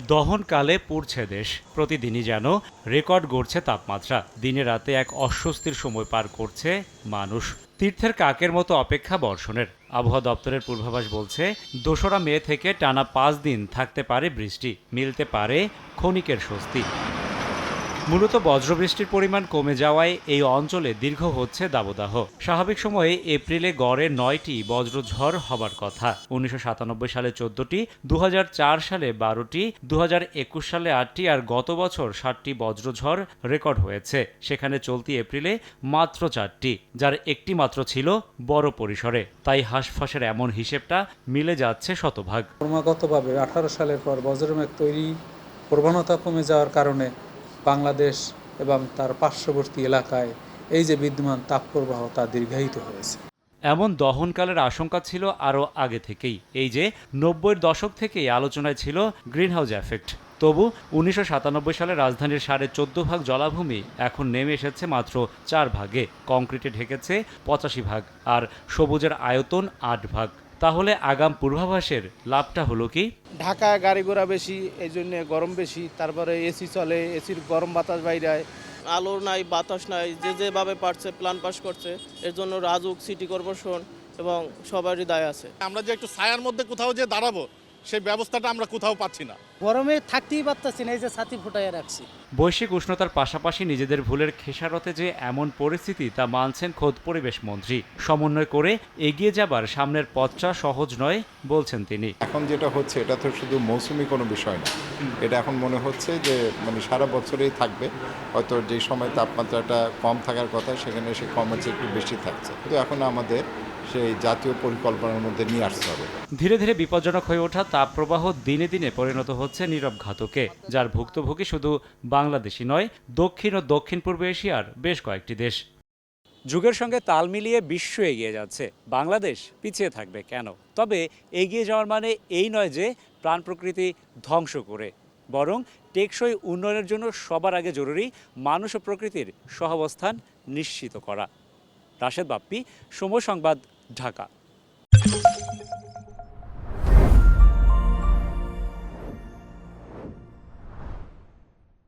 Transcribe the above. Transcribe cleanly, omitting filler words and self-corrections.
দহনকালে পুড়ছে দেশ, প্রতিদিনই যেন রেকর্ড গড়ছে তাপমাত্রা। দিনে রাতে এক অস্বস্তির সময় পার করছে মানুষ। তীর্থের কাকের মতো অপেক্ষা বর্ষণের। আবহাওয়া দপ্তরের পূর্বাভাস বলছে ২রা মে থেকে টানা ৫ দিন থাকতে পারে বৃষ্টি, মিলতে পারে ক্ষণিকের স্বস্তি। মূলত বজ্রবৃষ্টির পরিমাণ কমে যাওয়ায় এই অঞ্চলে দীর্ঘ হচ্ছে দাবদাহ। স্বাভাবিক সময়ে এপ্রিলে গড়ে ৯টি বজ্রঝড় হবার কথা। ১৯৯৭ সালে ১৪টি, ২০০৪ সালে ১২টি, ২০২১ সালে ৮টি আর গত বছর ৭টি বজ্রঝড় রেকর্ড হয়েছে। সেখানে চলতি এপ্রিলে মাত্র ৪টি, যার একটি মাত্র ছিল বড় পরিসরে। তাই হাঁসফাঁসের এমন হিসেবটা মিলে যাচ্ছে শতভাগ। ক্রমাগতভাবে ১৮ সালের পর বজ্রমেঘ তৈরি প্রবণতা কমে যাওয়ার কারণে বাংলাদেশ এবং তার পার্শ্ববর্তী এলাকায় এই যে বিদ্যমান তাপপ্রবাহ তা দীর্ঘায়িত হয়েছে। এমন দহনকালের আশঙ্কা ছিল আরও আগে থেকেই। এই যে ৯০-এর দশক থেকেই আলোচনায় ছিল গ্রিনহাউস এফেক্ট। তবু ১৯৯৭ সালে রাজধানীর ১৪.৫ ভাগ জলাভূমি এখন নেমে এসেছে মাত্র ৪ ভাগে। কংক্রিটে ঢেকেছে ৮৫ ভাগ, আর সবুজের আয়তন ৮ ভাগ। তাহলে আগাম পূর্বাভাসের লাভটা হলো কি? ঢাকায় গাড়ি ঘোড়া বেশি, এই জন্য গরম বেশি। তারপরে এসি চলে, এসির গরম বাতাস বাইরায়। আলো নাই, বাতাস নাই, যে যেভাবে পারছে প্ল্যান পাস করছে। এর জন্য রাজুক, সিটি কর্পোরেশন এবং সবারই দায় আছে। আমরা যে একটু ছায়ার মধ্যে কোথাও যে দাঁড়াবো সেই ব্যবস্থাটা আমরা কোথাও পাচ্ছি না। গরমে থাকতেই পারতেছি না, এই যে ছাতি ফুটাইয়া রাখছি। বৈশ্বিক উষ্ণতার পাশাপাশি নিজেদের ভুলের খেসারতে যে এমন পরিস্থিতি তা মানছেন খোদ পরিবেশ মন্ত্রী। সমন্বয় করে এগিয়ে যাবার সামনের পথটা সহজ নয় বলছেন তিনি। এখন যেটা হচ্ছে এটা তো শুধু মৌসুমি কোনো বিষয় না, এটা এখন মনে হচ্ছে যে সারা বছরেই থাকবে। হয়তো যে সময় তাপমাত্রাটা কম থাকার কথা সেখানে সে কমের চেয়ে একটু বেশি থাকছে। কিন্তু এখন আমাদের সেই জাতীয় পরিকল্পনার মধ্যে নিয়ে আসতে হবে। ধীরে ধীরে বিপজ্জনক হয়ে ওঠা তাপপ্রবাহ দিনে দিনে পরিণত হচ্ছে নীরব ঘাতকে, যার ভুক্তভোগী শুধু বাংলাদেশই নয়, দক্ষিণ ও দক্ষিণ পূর্ব এশিয়ার বেশ কয়েকটি দেশ। যুগের সঙ্গে তাল মিলিয়ে বিশ্ব এগিয়ে যাচ্ছে, বাংলাদেশ পিছিয়ে থাকবে কেন? তবে এগিয়ে যাওয়ার মানে এই নয় যে প্রাণ প্রকৃতি ধ্বংস করে, বরং টেকসই উন্নয়নের জন্য সবার আগে জরুরি মানুষ ও প্রকৃতির সহাবস্থান নিশ্চিত করা। রাশেদ বাপ্পি, সময় সংবাদ, ঢাকা।